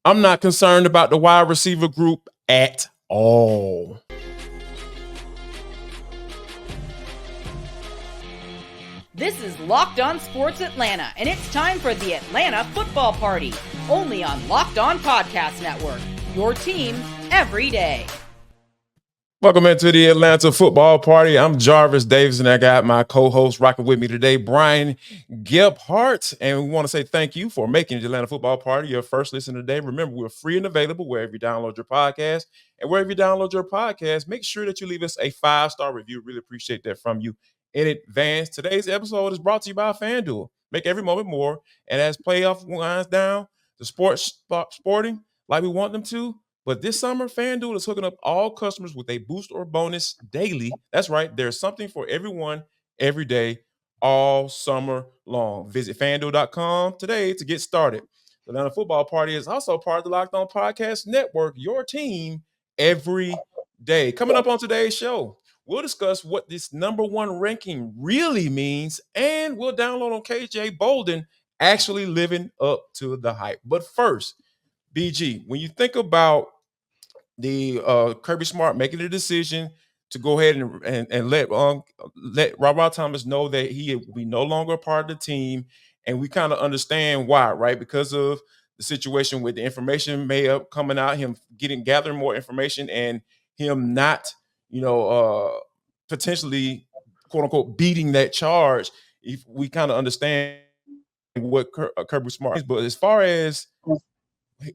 I'm not concerned about the wide receiver group at all. This is Locked On Sports Atlanta, and it's time for the Atlanta Football Party, only on Locked On Podcast Network, your team every day. Welcome into the Atlanta Football Party. I'm Jarvis Davis, and I got my co-host rocking with me today, Brian Gebhardt. And we want to say thank you for making the Atlanta Football Party your first listen today. Remember, we're free and available wherever you download your podcast. And wherever you download your podcast, make sure that you leave us a 5-star review. Really appreciate that from you in advance. Today's episode is brought to you by FanDuel. Make every moment more. And as playoff winds down, the sporting like we want them to. But this summer, FanDuel is hooking up all customers with a boost or bonus daily. That's right. There's something for everyone every day, all summer long. Visit FanDuel.com today to get started. The Atlanta Football Party is also part of the Locked On Podcast Network, your team every day. Coming up on today's show, we'll discuss what this number one ranking really means, and we'll download on KJ Bolden actually living up to the hype. But first, BG, when you think about the Kirby Smart making the decision to go ahead and let RaRa Thomas know that he will be no longer a part of the team, and we kind of understand why, right? Because of the situation with the information may have coming out, him gathering more information, and him not, potentially quote unquote beating that charge. If we kind of understand what Kirby Smart is, but as far as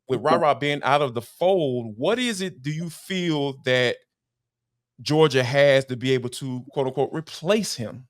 with RaRa being out of the fold, what is it do you feel that Georgia has to be able to, quote unquote, replace him?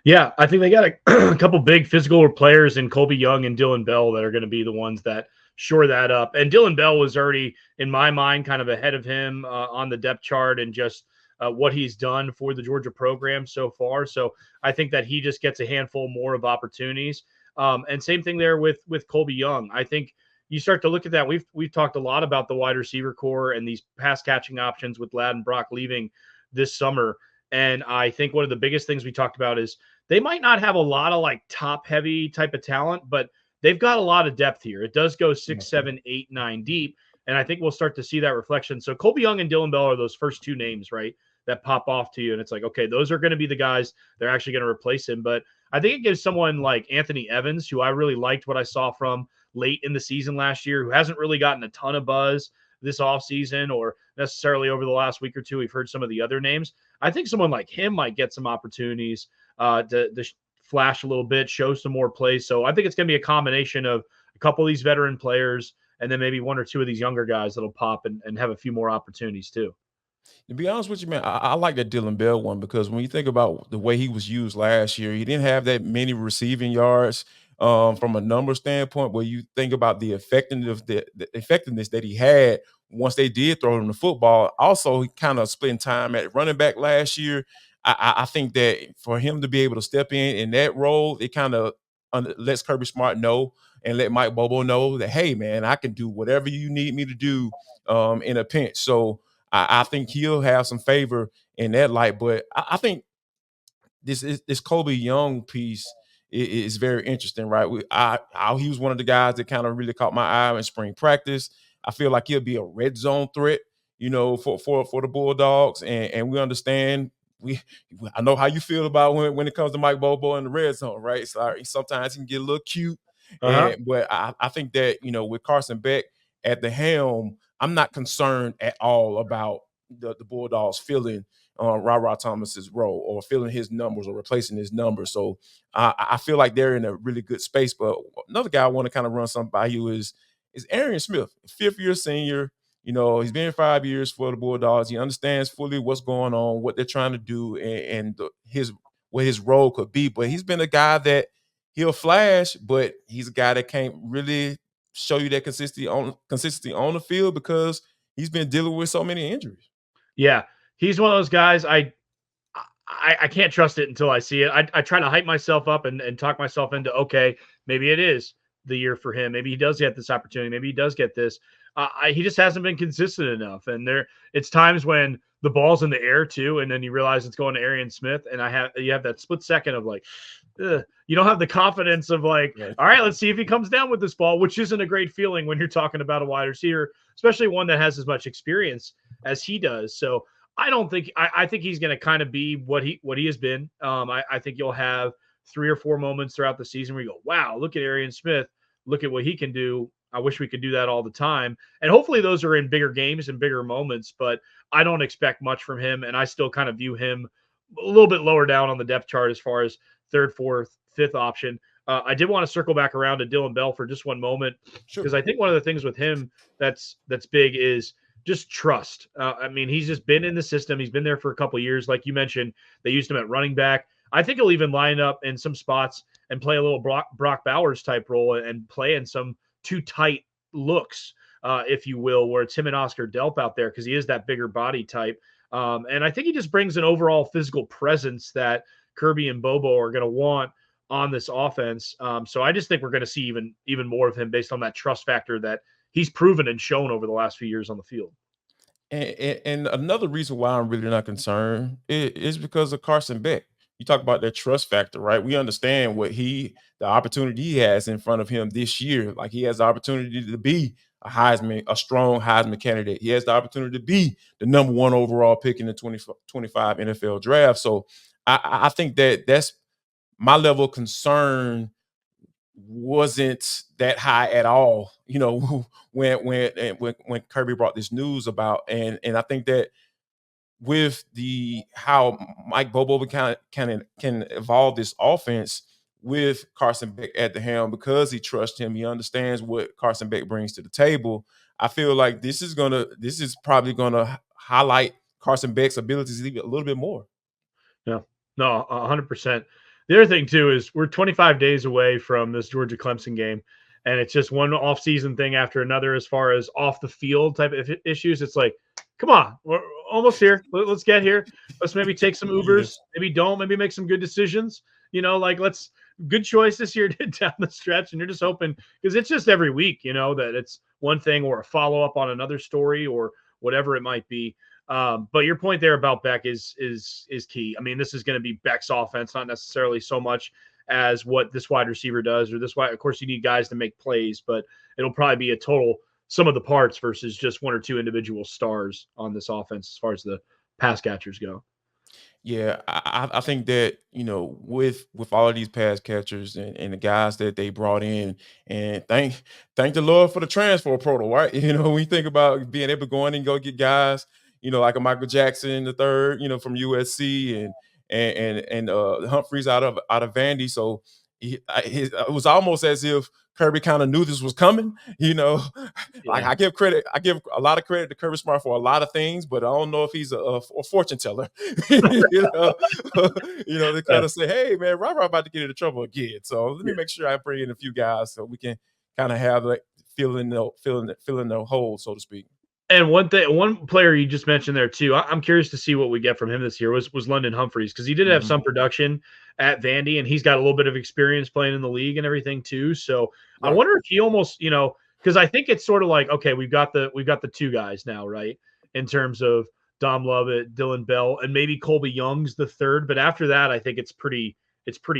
Yeah, I think they got a couple big physical players in Colby Young and Dillon Bell that are going to be the ones that shore that up. And Dillon Bell was already, in my mind, kind of ahead of him on the depth chart and just what he's done for the Georgia program so far. So I think that he just gets a handful more of opportunities. And same thing there with Colby Young. I think you start to look at that. We've talked a lot about the wide receiver core and these pass catching options with Ladd and Brock leaving this summer. And I think one of the biggest things we talked about is they might not have a lot of like top heavy type of talent, but they've got a lot of depth here. It does go 6, 7, 8, 9 deep. And I think we'll start to see that reflection. So Colby Young and Dillon Bell are those first two names, right, that pop off to you. And it's like, okay, those are going to be the guys they're actually going to replace him. But I think it gives someone like Anthony Evans, who I really liked what I saw from late in the season last year, who hasn't really gotten a ton of buzz this offseason or necessarily over the last week or two. We've heard some of the other names. I think someone like him might get some opportunities to flash a little bit, show some more plays. So I think it's going to be a combination of a couple of these veteran players and then maybe one or two of these younger guys that'll pop and have a few more opportunities too. To be honest with you, man, I like that Dillon Bell one because when you think about the way he was used last year, he didn't have that many receiving yards from a number standpoint. Where you think about the effectiveness that he had once they did throw him the football. Also, he kind of splitting time at running back last year. I think that for him to be able to step in that role, it kind of lets Kirby Smart know and let Mike Bobo know that, hey, man, I can do whatever you need me to do in a pinch. So I think he'll have some favor in that light. But I think this Colby Young piece is very interesting, right? He was one of the guys that kind of really caught my eye in spring practice. I feel like he'll be a red zone threat, for the Bulldogs, and we understand. I know how you feel about when it comes to Mike Bobo in the red zone, right? So sometimes he can get a little cute, but I think that with Carson Beck at the helm, I'm not concerned at all about the Bulldogs filling RaRa Thomas's role or filling his numbers or replacing his numbers. So I feel like they're in a really good space. But another guy I want to kind of run something by you is Arian Smith, fifth-year senior. He's been 5 years for the Bulldogs. He understands fully what's going on, what they're trying to do, and what his role could be. But he's been a guy that he'll flash, but he's a guy that can't really show you that consistency on the field because he's been dealing with so many injuries. Yeah, he's one of those guys I can't trust it until I see it. I try to hype myself up and talk myself into, okay, maybe it is the year for him. Maybe he does get this opportunity. Maybe he does get this. He just hasn't been consistent enough. And it's times when the ball's in the air too, and then you realize it's going to Arian Smith, and you have that split second of like, ugh. You don't have the confidence of like, Right. all right, let's see if he comes down with this ball, which isn't a great feeling when you're talking about a wide receiver, especially one that has as much experience as he does. So I don't think I think he's going to kind of be what he has been. I think you'll have 3 or 4 moments throughout the season where you go, wow, look at Arian Smith, look at what he can do. I wish we could do that all the time. And hopefully those are in bigger games and bigger moments, but I don't expect much from him. And I still kind of view him a little bit lower down on the depth chart as far as third, fourth, fifth option. I did want to circle back around to Dillon Bell for just one moment, Sure. because I think one of the things with him that's big is just trust. I mean, he's just been in the system. He's been there for a couple of years. Like you mentioned, they used him at running back. I think he'll even line up in some spots and play a little Brock Bowers type role and play in some too tight looks, if you will, where it's him and Oscar Delp out there because he is that bigger body type. And I think he just brings an overall physical presence that Kirby and Bobo are going to want on this offense. So I just think we're going to see even more of him based on that trust factor that he's proven and shown over the last few years on the field. And another reason why I'm really not concerned is because of Carson Beck. You talk about that trust factor, right? We understand the opportunity he has in front of him this year. Like he has the opportunity to be a strong Heisman candidate. He has the opportunity to be the number 1 overall pick in the 2025 NFL draft. So I think that's my level of concern wasn't that high at all, when Kirby brought this news about, and I think that with the how Mike Bobo can evolve this offense with Carson Beck at the helm because he trusts him, he understands what Carson Beck brings to the table. I feel like this is probably gonna highlight Carson Beck's abilities even a little bit more. Yeah, no, 100%. The other thing too is we're 25 days away from this Georgia Clemson game, and it's just one off-season thing after another as far as off the field type of issues. It's like, come on, we're almost here. Let's get here. Let's maybe take some Yeah. Ubers. Maybe don't. Maybe make some good decisions. Like let's good choice this year down the stretch, and you're just hoping because it's just every week, that it's one thing or a follow up on another story or whatever it might be. But your point there about Beck is key. I mean, this is going to be Beck's offense, not necessarily so much as what this wide receiver does or this wide. Of course, you need guys to make plays, but it'll probably be a total sum of the parts versus just 1 or 2 individual stars on this offense as far as the pass catchers go. Yeah, I think that with all of these pass catchers and the guys that they brought in, and thank the Lord for the transfer portal, right? When you think about being able to go in and go get guys, like a Michael Jackson the third, from USC and Humphreys out of Vandy. So it was almost as if Kirby kind of knew this was coming, Like Yeah. I give a lot of credit to Kirby Smart for a lot of things, but I don't know if he's a fortune teller. you know, they kind of say, "Hey, man, RaRa about to get into trouble again." So let me make sure I bring in a few guys so we can kind of have like filling the hole, so to speak. And one player you just mentioned there too, I'm curious to see what we get from him this year was London Humphreys because he did have Mhm. some production at Vandy and he's got a little bit of experience playing in the league and everything too. So I Right. wonder if he almost, because I think it's sort of like, okay, we've got the 2 guys now, right? In terms of Dom Lovett, Dillon Bell, and maybe Colby Young's the third. But after that, I think it's pretty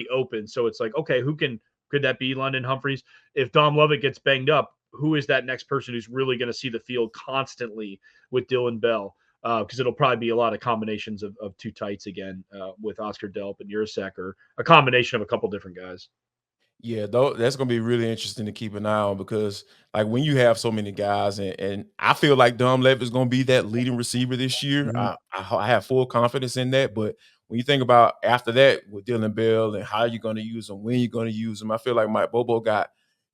open. So it's like, okay, could that be London Humphreys? If Dom Lovett gets banged up, who is that next person who's really going to see the field constantly with Dillon Bell? Because it'll probably be a lot of combinations of 2 tights again with Oscar Delp and Urasek, or a combination of a couple different guys. Yeah, though that's gonna be really interesting to keep an eye on because like when you have so many guys and I feel like Dom Lev is gonna be that leading receiver this year. Mhm. I have full confidence in that. But when you think about after that with Dillon Bell and how you're gonna use him, when you're gonna use him, I feel like Mike Bobo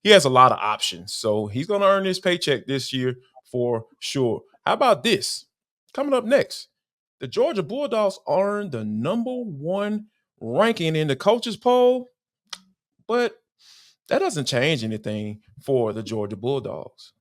he has a lot of options. So he's gonna earn his paycheck this year for sure. How about this? Coming up next, the Georgia Bulldogs earned the number 1 ranking in the coaches poll, but that doesn't change anything for the Georgia Bulldogs.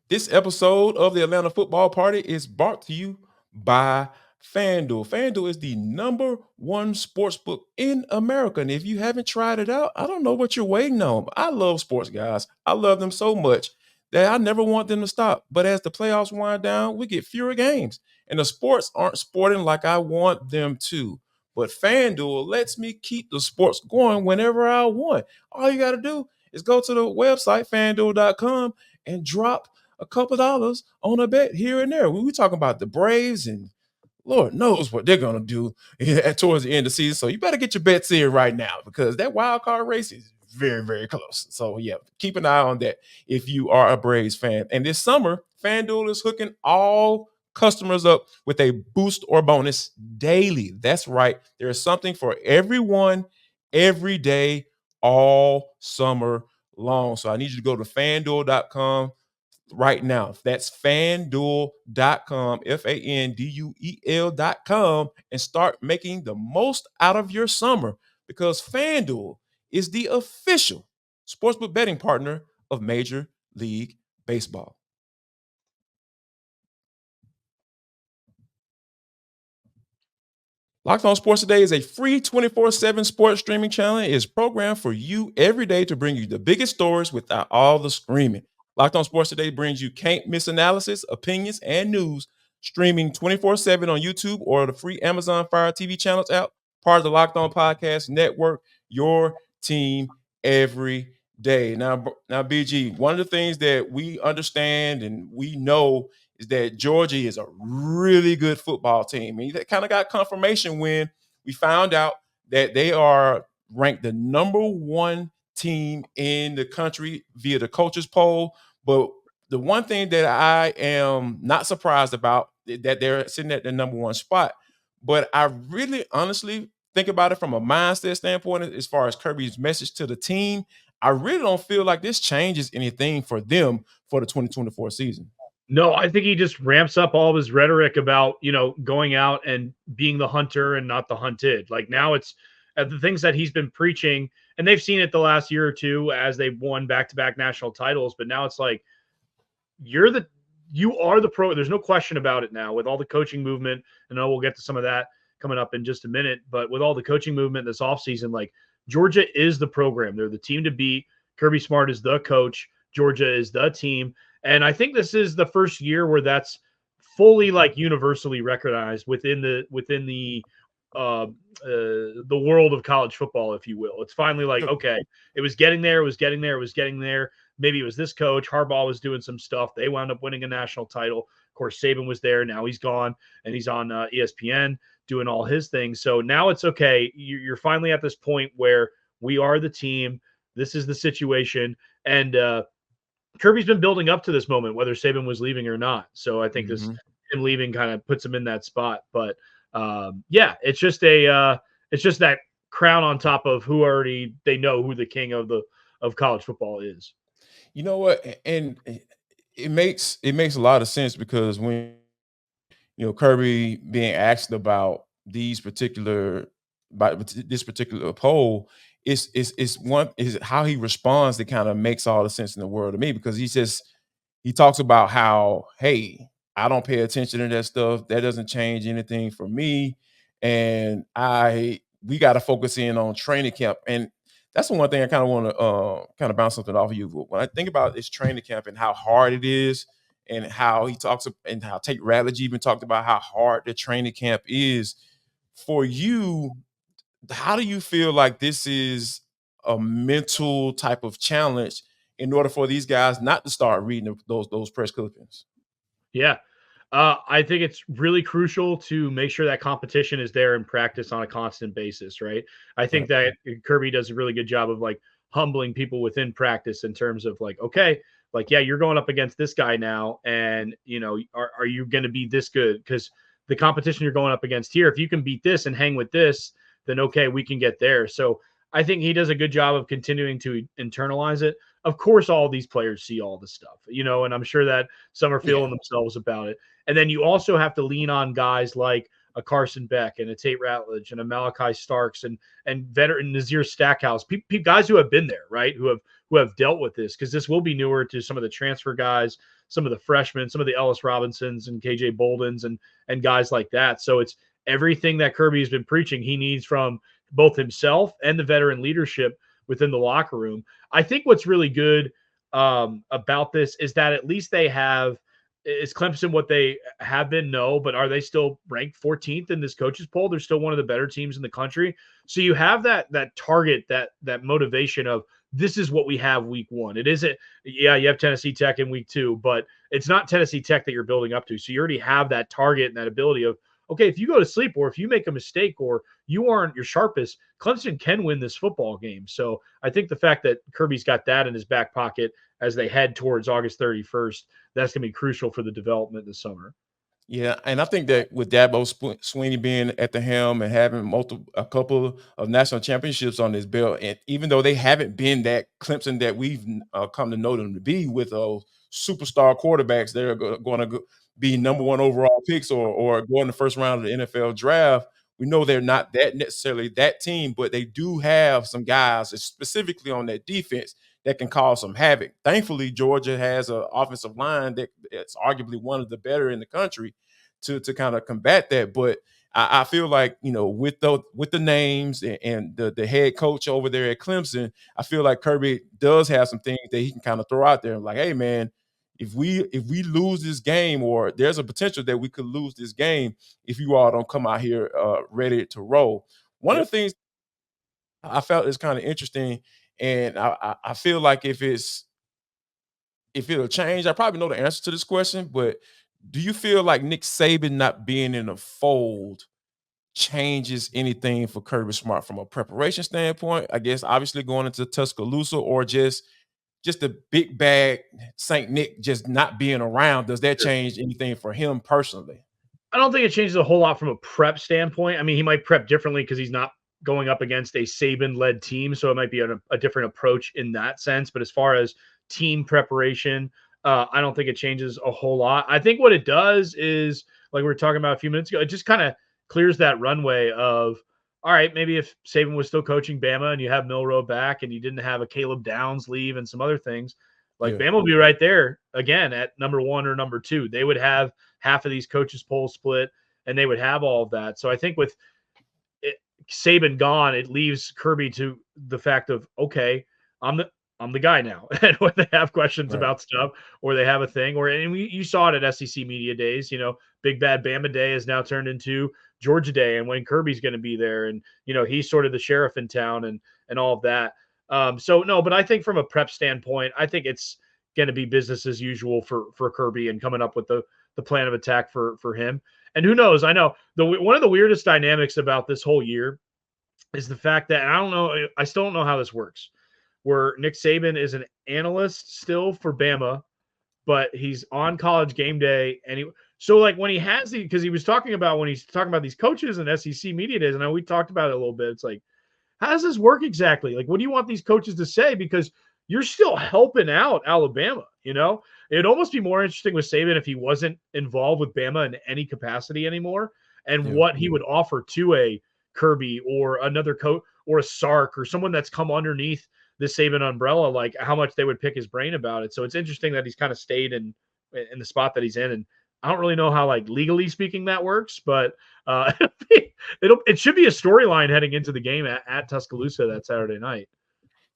This episode of the Atlanta Football Party is brought to you by FanDuel. FanDuel is the number one sportsbook in America. And if you haven't tried it out, I don't know what you're waiting on. I love sports, guys. I love them so much that I never want them to stop. But as the playoffs wind down, we get fewer games. And the sports aren't sporting like I want them to. But FanDuel lets me keep the sports going whenever I want. All you got to do is go to the website, fanduel.com, and drop a couple dollars on a bet here and there. We talking about the Braves, and Lord knows what they're going to do towards the end of the season. So you better get your bets in right now because that wild card race is very, very close. So, yeah, keep an eye on that if you are a Braves fan. And this summer, FanDuel is hooking all customers up with a boost or bonus daily. That's right. There is something for everyone every day, all summer long. So I need you to go to fanduel.com right now. That's fanduel.com, FANDUEL.com, and start making the most out of your summer because FanDuel is the official sportsbook betting partner of Major League Baseball. Locked On Sports Today is a free 24/7 sports streaming channel. It is programmed for you every day to bring you the biggest stories without all the screaming. Locked On Sports Today brings you can't miss analysis, opinions, and news streaming 24/7 on YouTube or the free Amazon Fire TV channels app, part of the Locked On Podcast Network, your team every day. Now, BG, one of the things that we understand and we know is that Georgia is a really good football team. And that kind of got confirmation when we found out that they are ranked the number one team in the country via the coaches poll. But the one thing that I am not surprised about that they're sitting at the number one spot. But I really honestly think about it from a mindset standpoint as far as Kirby's message to the team. I really don't feel like this changes anything for them for the 2024 season. No, I think he just ramps up all of his rhetoric about, going out and being the hunter and not the hunted. Like now it's the things that he's been preaching, and they've seen it the last year or two as they've won back-to-back national titles. But now it's like, you are the pro. There's no question about it now with all the coaching movement. And we'll get to some of that coming up in just a minute. But with all the coaching movement this offseason, like Georgia is the program. They're the team to beat. Kirby Smart is the coach. Georgia is the team. And I think this is the first year where that's fully like universally recognized within the world of college football, if you will. It's finally like, okay, it was getting there. Maybe it was this coach. Harbaugh was doing some stuff. They wound up winning a national title. Of course, Saban was there. Now he's gone and he's on ESPN doing all his things. So now it's okay. You're finally at this point where we are the team. This is the situation. And Kirby's been building up to this moment, whether Saban was leaving or not. So I think him leaving kind of puts him in that spot. But it's just that crown on top of who already they know who the king of college football is. You know what? And it makes a lot of sense because when Kirby being asked about this particular poll, is how he responds that kind of makes all the sense in the world to me because he talks about how, hey, I don't pay attention to that stuff. That doesn't change anything for me. And we got to focus in on training camp. And that's the one thing I kind of want to kind of bounce something off of you. When I think about this training camp and how hard it is and how he talks and how Tate Ratledge even talked about how hard the training camp is for you. How do you feel like this is a mental type of challenge in order for these guys not to start reading those press clippings? Yeah. I think it's really crucial to make sure that competition is there in practice on a constant basis, right? I think that Kirby does a really good job of like humbling people within practice in terms of like, okay, like, yeah, you're going up against this guy now. And, are you going to be this good? Because the competition you're going up against here, if you can beat this and hang with this, then okay, we can get there. So I think he does a good job of continuing to internalize it. Of course, all these players see all this stuff, and I'm sure that some are feeling themselves about it. And then you also have to lean on guys like a Carson Beck and a Tate Ratledge and a Malachi Starks and veteran Nazir Stackhouse, guys who have been there, right? Who have dealt with this, because this will be newer to some of the transfer guys, some of the freshmen, some of the Ellis Robinsons and KJ Boldens and guys like that. So it's everything that Kirby has been preaching he needs from both himself and the veteran leadership within the locker room. I think what's really good about this is that at least they have – is Clemson what they have been? No, but are they still ranked 14th in this coaches poll? They're still one of the better teams in the country. So you have that target, that motivation of this is what we have week one. It isn't, yeah, you have Tennessee Tech in week two, but it's not Tennessee Tech that you're building up to. So you already have that target and that ability of, okay, if you go to sleep or if you make a mistake or you aren't your sharpest, Clemson can win this football game. So I think the fact that Kirby's got that in his back pocket as they head towards August 31st, that's going to be crucial for the development this summer. Yeah, and I think that with Dabo Swinney being at the helm and having a couple of national championships on his belt, and even though they haven't been that Clemson that we've come to know them to be with superstar quarterbacks that are going to be number one overall picks or go in the first round of the NFL draft, we know they're not that necessarily that team, but they do have some guys, specifically on that defense, that can cause some havoc. Thankfully, Georgia has an offensive line that's arguably one of the better in the country to kind of combat that. But I feel like, with the names and the head coach over there at Clemson, I feel like Kirby does have some things that he can kind of throw out there. Like, hey, man, if we lose this game, or there's a potential that we could lose this game if you all don't come out here ready to roll. One of the things I felt is kind of interesting, and I feel like if it'll change, I probably know the answer to this question, but do you feel like Nick Saban not being in the fold changes anything for Kirby Smart from a preparation standpoint? I guess obviously going into Tuscaloosa, or just the big bag St. Nick just not being around, does that change anything for him personally? I don't think it changes a whole lot from a prep standpoint. I mean, he might prep differently because he's not going up against a Saban-led team, so it might be a different approach in that sense. But as far as team preparation, I don't think it changes a whole lot. I think what it does is, like we were talking about a few minutes ago, it just kind of clears that runway of, all right, maybe if Saban was still coaching Bama and you have Milroe back and you didn't have a Caleb Downs leave and some other things, like Bama would be right there again at number one or number two. They would have half of these coaches poll split, and they would have all of that. So I think with Saban gone, it leaves Kirby to the fact of, okay, I'm the guy now. And when they have questions about stuff, or they have a thing, you saw it at SEC Media Days, Big Bad Bama Day has now turned into Georgia Day, and when Kirby's going to be there, and he's sort of the sheriff in town and all of that. So no, but I think from a prep standpoint, I think it's going to be business as usual for Kirby and coming up with the plan of attack for him. And who knows? I know one of the weirdest dynamics about this whole year is the fact that, I still don't know how this works, where Nick Saban is an analyst still for Bama, but he's on College Game Day. And so like when he has because he was talking about, when he's talking about these coaches and SEC Media Days, and we talked about it a little bit, it's like, how does this work exactly? Like, what do you want these coaches to say? Because you're still helping out Alabama, It'd almost be more interesting with Saban if he wasn't involved with Bama in any capacity anymore, and what he would offer to a Kirby or another coach or a Sark or someone that's come underneath the Saban umbrella, like how much they would pick his brain about it. So it's interesting that he's kind of stayed in the spot that he's in. And I don't really know how, like, legally speaking that works, but it should be a storyline heading into the game at Tuscaloosa that Saturday night.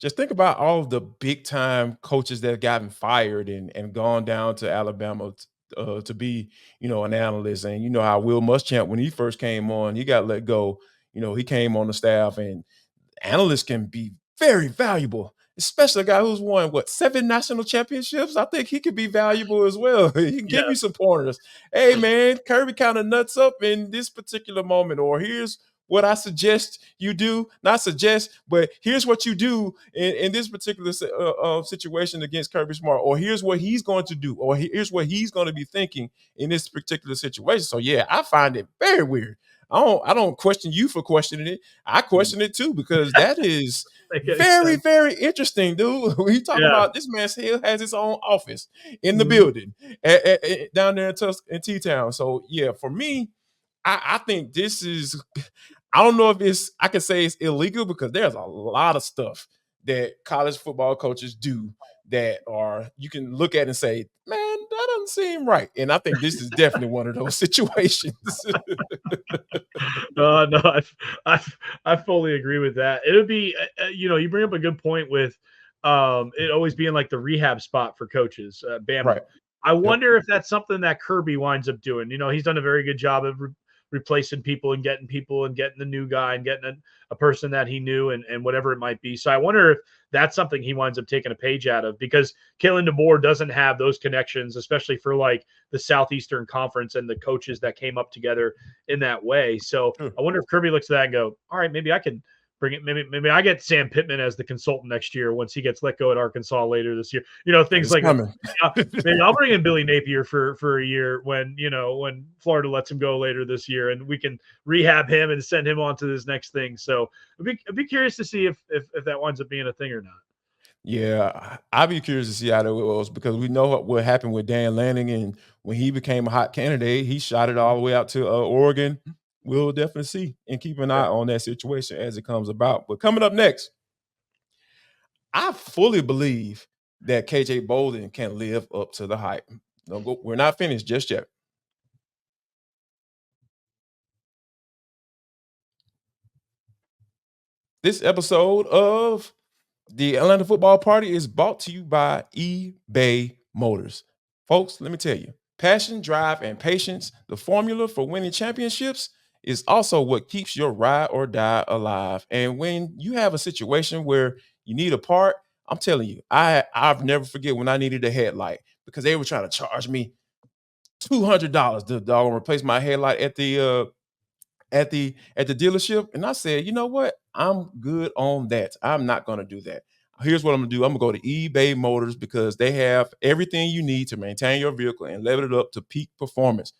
Just think about all of the big time coaches that have gotten fired and gone down to Alabama to be, an analyst. And how Will Muschamp, when he first came on, he got let go. He came on the staff, and analysts can be very valuable, especially a guy who's won 7 national championships. I think he could be valuable as well. He can give you some pointers. Hey man, Kirby kind of nuts up in this particular moment, or here's what I suggest you do. Not suggest, but here's what you do in this particular situation against Kirby Smart, or here's what he's going to do, or here's what he's going to be thinking in this particular situation. So yeah, I find it very weird. I don't question you for questioning it. I question it too, because that is very, very interesting, dude. When you talk about this man still has his own office in the building down there in T-Town. So yeah, for me, I think this is, I don't know if I can say it's illegal, because there's a lot of stuff that college football coaches do that you can look at and say, man, doesn't seem right. And I think this is definitely one of those situations. No, I fully agree with that. It would be, you bring up a good point with it always being like the rehab spot for coaches, Bama. Right. I wonder if that's something that Kirby winds up doing. He's done a very good job of replacing people and getting the new guy and getting a person that he knew and whatever it might be. So I wonder if that's something he winds up taking a page out of, because Kalen DeBoer doesn't have those connections, especially for like the Southeastern Conference and the coaches that came up together in that way. So I wonder if Kirby looks at that and go, all right, maybe I can bring it. Maybe I get Sam Pittman as the consultant next year once he gets let go at Arkansas later this year. Things like maybe I'll bring in Billy Napier for a year when Florida lets him go later this year, and we can rehab him and send him on to this next thing. So I'd be curious to see if that winds up being a thing or not. Yeah, I'd be curious to see how that was, because we know what happened with Dan Lanning, and when he became a hot candidate, he shot it all the way out to Oregon. We'll definitely see and keep an eye on that situation as it comes about. But coming up next, I fully believe that KJ Bolden can live up to the hype. We're not finished just yet. This episode of the Atlanta Football Party is brought to you by eBay Motors. Folks, let me tell you, passion, drive, and patience, the formula for winning championships, is also what keeps your ride or die alive. And when you have a situation where you need a part, I'm telling you, I've never forget when I needed a headlight, because they were trying to charge me $200 to dog replace my headlight at the dealership. And I said, you know what? I'm good on that. I'm not going to do that. Here's what I'm going to do. I'm going to go to eBay Motors, because they have everything you need to maintain your vehicle and level it up to peak performance,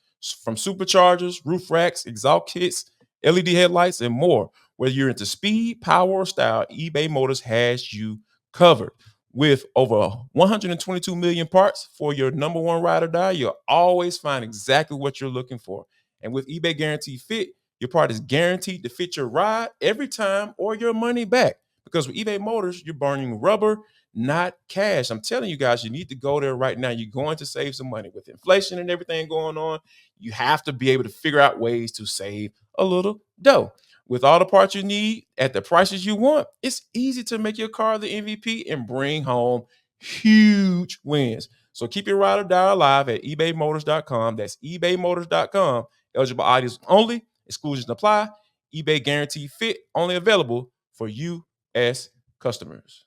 from superchargers, roof racks, exhaust kits, LED headlights, and more. Whether you're into speed, power, or style, eBay Motors has you covered. With over 122 million parts for your number one ride or die, you'll always find exactly what you're looking for. And with eBay Guaranteed Fit, your part is guaranteed to fit your ride every time or your money back. Because with eBay Motors, you're burning rubber, not cash. I'm telling you guys, you need to go there right now. You're going to save some money. With inflation and everything going on, you have to be able to figure out ways to save a little dough. With all the parts you need at the prices you want, it's easy to make your car the MVP and bring home huge wins. So keep your ride or die alive at ebaymotors.com. That's ebaymotors.com. Eligible items only. Exclusions apply. eBay Guaranteed Fit only available for U.S. customers.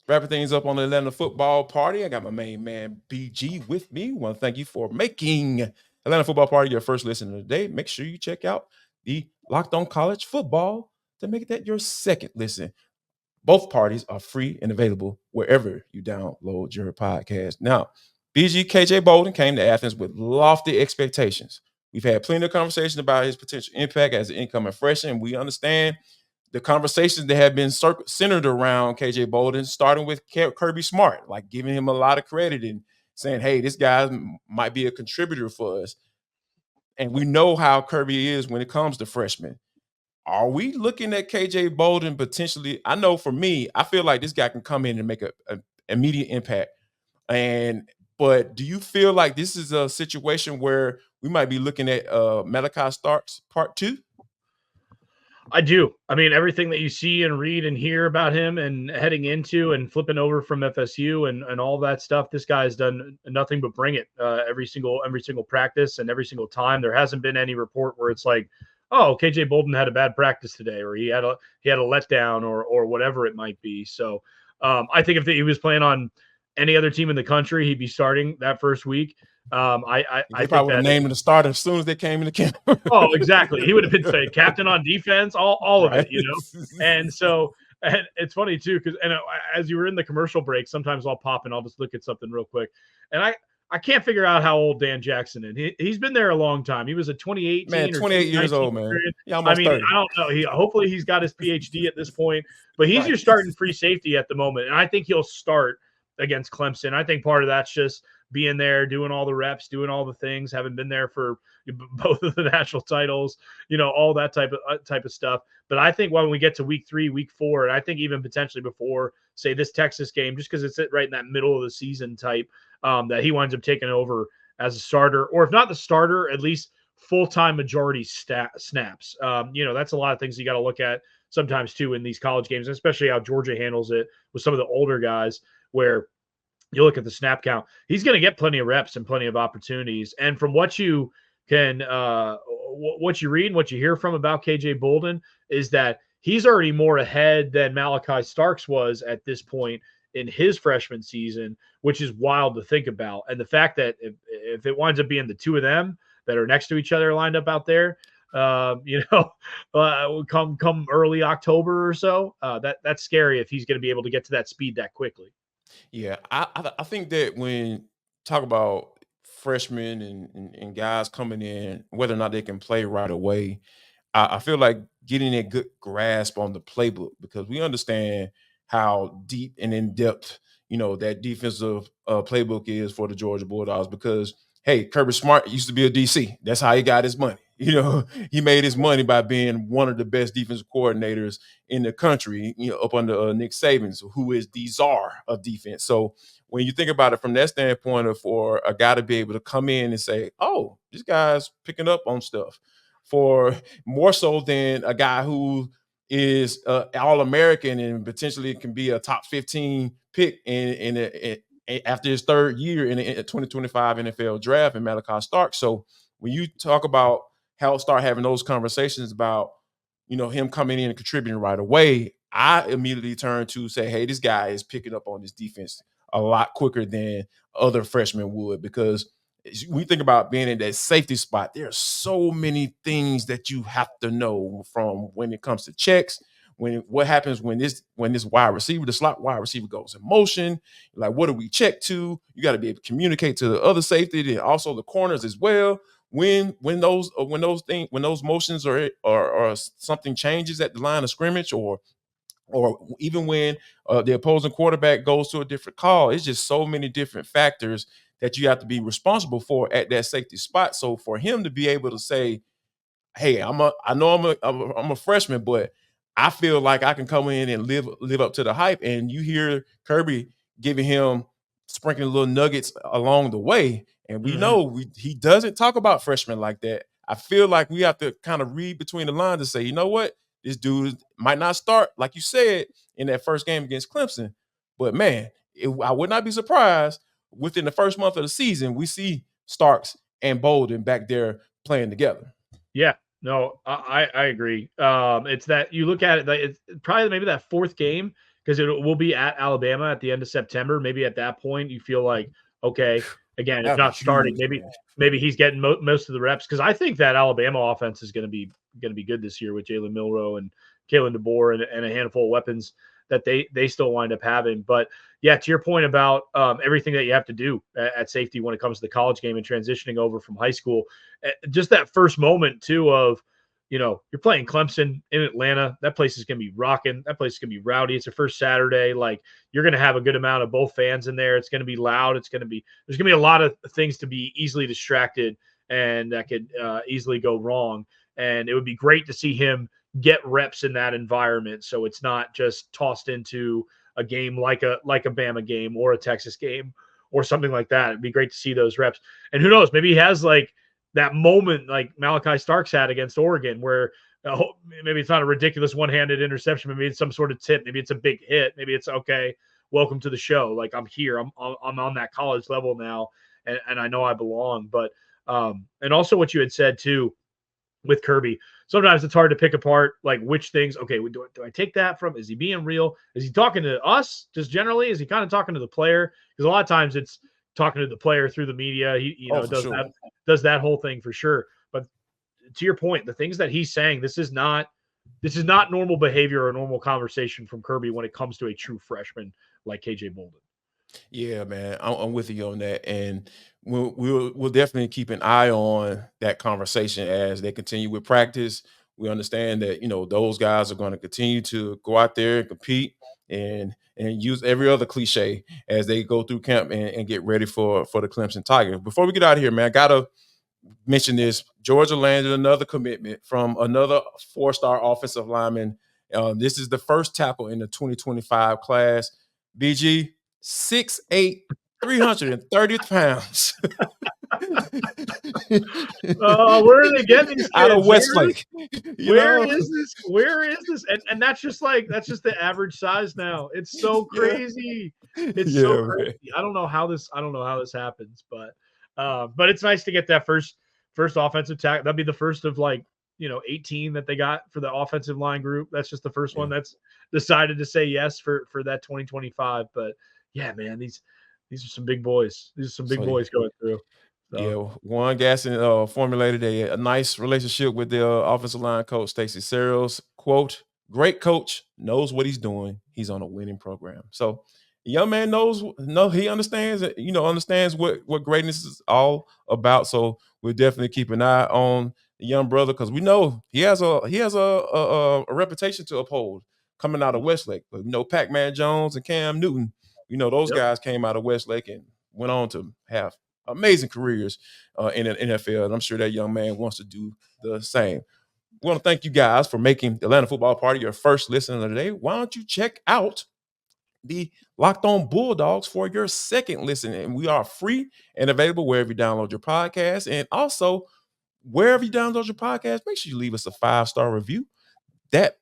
Wrapping things up on the Atlanta Football Party, I got my main man BG with me. Want to thank you for making Atlanta Football Party your first listen of the day. Make sure you check out the Locked On College Football to make that your second listen. Both parties are free and available wherever you download your podcast. Now, BG KJ Bolden came to Athens with lofty expectations. We've had plenty of conversations about his potential impact as an incoming freshman. We understand the conversations that have been centered around KJ Bolden, starting with Kirby Smart, like giving him a lot of credit and saying, hey, this guy might be a contributor for us. And we know how Kirby is when it comes to freshmen. Are we looking at KJ Bolden potentially? I know for me, I feel like this guy can come in and make an immediate impact. But do you feel like this is a situation where we might be looking at Malachi Starks part 2? I do. I mean, everything that you see and read and hear about him and heading into and flipping over from FSU and all that stuff, this guy's done nothing but bring it every single practice and every single time. There hasn't been any report where it's like, oh, KJ Bolden had a bad practice today, or he had a letdown, or whatever it might be. So I think if he was playing on any other team in the country, he'd be starting that first week. I probably would have named him the starter as soon as they came into camp. Oh, exactly. He would have been say captain on defense, all of it, And so, and it's funny too, because as you were in the commercial break, sometimes I'll pop and I'll just look at something real quick, and I can't figure out how old Dan Jackson is. He's been there a long time. He was a 2018 man, 28 years old, man. Yeah, I mean, 30. I don't know. Hopefully he's got his PhD at this point, but he's your starting free safety at the moment, and I think he'll start against Clemson. I think part of that's just being there, doing all the reps, doing all the things, having been there for both of the national titles, all that type of stuff. But I think when we get to week 3, week 4, and I think even potentially before, say, this Texas game, just because it's right in that middle of the season type, that he winds up taking over as a starter, or if not the starter, at least full-time majority snaps. That's a lot of things you got to look at sometimes too in these college games, especially how Georgia handles it with some of the older guys, where you look at the snap count, he's going to get plenty of reps and plenty of opportunities. And from what you can, what you read and what you hear from about KJ Bolden is that he's already more ahead than Malachi Starks was at this point in his freshman season, which is wild to think about. And the fact that if it winds up being the two of them that are next to each other lined up out there, come early October or so, that's scary if he's going to be able to get to that speed that quickly. Yeah, I think that when talk about freshmen and guys coming in, whether or not they can play right away, I feel like getting a good grasp on the playbook, because we understand how deep and in depth that defensive playbook is for the Georgia Bulldogs. Because hey, Kirby Smart used to be a DC. That's how he got his money. He made his money by being one of the best defensive coordinators in the country, up under Nick Saban, who is the czar of defense. So when you think about it from that standpoint, for a guy to be able to come in and say, oh, this guy's picking up on stuff, for more so than a guy who is All-American and potentially can be a top 15 pick in after his third year in the 2025 NFL draft, in Malachi Starks. So when you talk about start having those conversations about, him coming in and contributing right away, I immediately turn to say, hey, this guy is picking up on this defense a lot quicker than other freshmen would, because we think about being in that safety spot. There are so many things that you have to know, from when it comes to checks, what happens when this wide receiver, the slot wide receiver, goes in motion. Like, what do we check to? You got to be able to communicate to the other safety and also the corners as well. When those motions or something changes at the line of scrimmage, or even when the opposing quarterback goes to a different call, it's just so many different factors that you have to be responsible for at that safety spot. So for him to be able to say, hey, I know I'm a freshman, but I feel like I can come in and live up to the hype. And you hear Kirby giving him, sprinkling little nuggets along the way. And we know he doesn't talk about freshmen like that. I feel like we have to kind of read between the lines and say, you know what? This dude might not start, like you said, in that first game against Clemson. But man, I would not be surprised within the first month of the season, we see Starks and Bowden back there playing together. Yeah, no, I agree. It's that you look at it, it's probably maybe that fourth game, because it will be at Alabama at the end of September. Maybe at that point you feel like, okay, again, if not starting, maybe he's getting most of the reps, because I think that Alabama offense is going to be good this year with Jalen Milroe and Kalen DeBoer and a handful of weapons that they still wind up having. But yeah, to your point about everything that you have to do at safety when it comes to the college game and transitioning over from high school, just that first moment too of, you're playing Clemson in Atlanta. That place is going to be rocking. That place is going to be rowdy. It's your first Saturday. Like, you're going to have a good amount of both fans in there. It's going to be loud. There's going to be a lot of things to be easily distracted, and that could easily go wrong. And it would be great to see him get reps in that environment, so it's not just tossed into a game like a Bama game or a Texas game or something like that. It'd be great to see those reps. And who knows, maybe he has like that moment like Malachi Starks had against Oregon, where maybe it's not a ridiculous one-handed interception, maybe it's some sort of tip, maybe it's a big hit, maybe it's, okay, welcome to the show. Like, I'm here, I'm on that college level now, and I know I belong. But and also what you had said too with Kirby, sometimes it's hard to pick apart like which things, okay, do I take that from? Is he being real? Is he talking to us just generally? Is he kind of talking to the player? Because a lot of times it's talking to the player through the media. He does that whole thing for sure. But to your point, the things that he's saying, this is not normal behavior or normal conversation from Kirby when it comes to a true freshman like KJ Bolden. Yeah, man, I'm with you on that, and we'll definitely keep an eye on that conversation as they continue with practice. We understand that those guys are going to continue to go out there and compete. and use every other cliche as they go through camp and get ready for the Clemson Tigers. Before we get out of here, man, I gotta mention this. Georgia landed another commitment from another 4-star offensive lineman. This is the first tackle in the 2025 class. BG, 6'8", 330 pounds. Where are they getting these kids? Out of Westlake. Where is this? Where is this? And that's just the average size now. It's so crazy. It's so crazy. Man. I don't know how this happens, but it's nice to get that first offensive tackle. That'd be the first of 18 that they got for the offensive line group. That's just the first one that's decided to say yes for that 2025. But yeah, man, these are some big boys. These are some big boys going through. So. Yeah, Warren Gasson formulated a nice relationship with the offensive line coach, Stacey Searles. Quote, "Great coach, knows what he's doing. He's on a winning program." So the young man he understands what greatness is all about. So we'll definitely keep an eye on the young brother, because we know he has a reputation to uphold coming out of Westlake. But Pac-Man Jones and Cam Newton, those guys came out of Westlake and went on to have amazing careers in the NFL, and I'm sure that young man wants to do the same. We want to thank you guys for making the Atlanta Football Party your first listen of the day. Why don't you check out the Locked On Bulldogs for your second listen? And we are free and available wherever you download your podcast. And also, wherever you download your podcast, make sure you leave us a 5-star review. That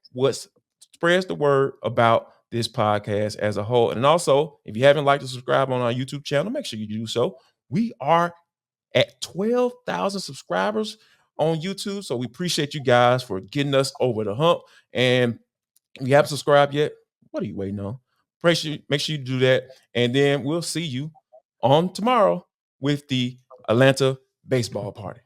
spreads the word about this podcast as a whole. And also, if you haven't liked or subscribed on our YouTube channel, make sure you do so. We are at 12,000 subscribers on YouTube, so we appreciate you guys for getting us over the hump. And if you haven't subscribed yet, what are you waiting on? Make sure you do that, and then we'll see you on tomorrow with the Atlanta Baseball Party.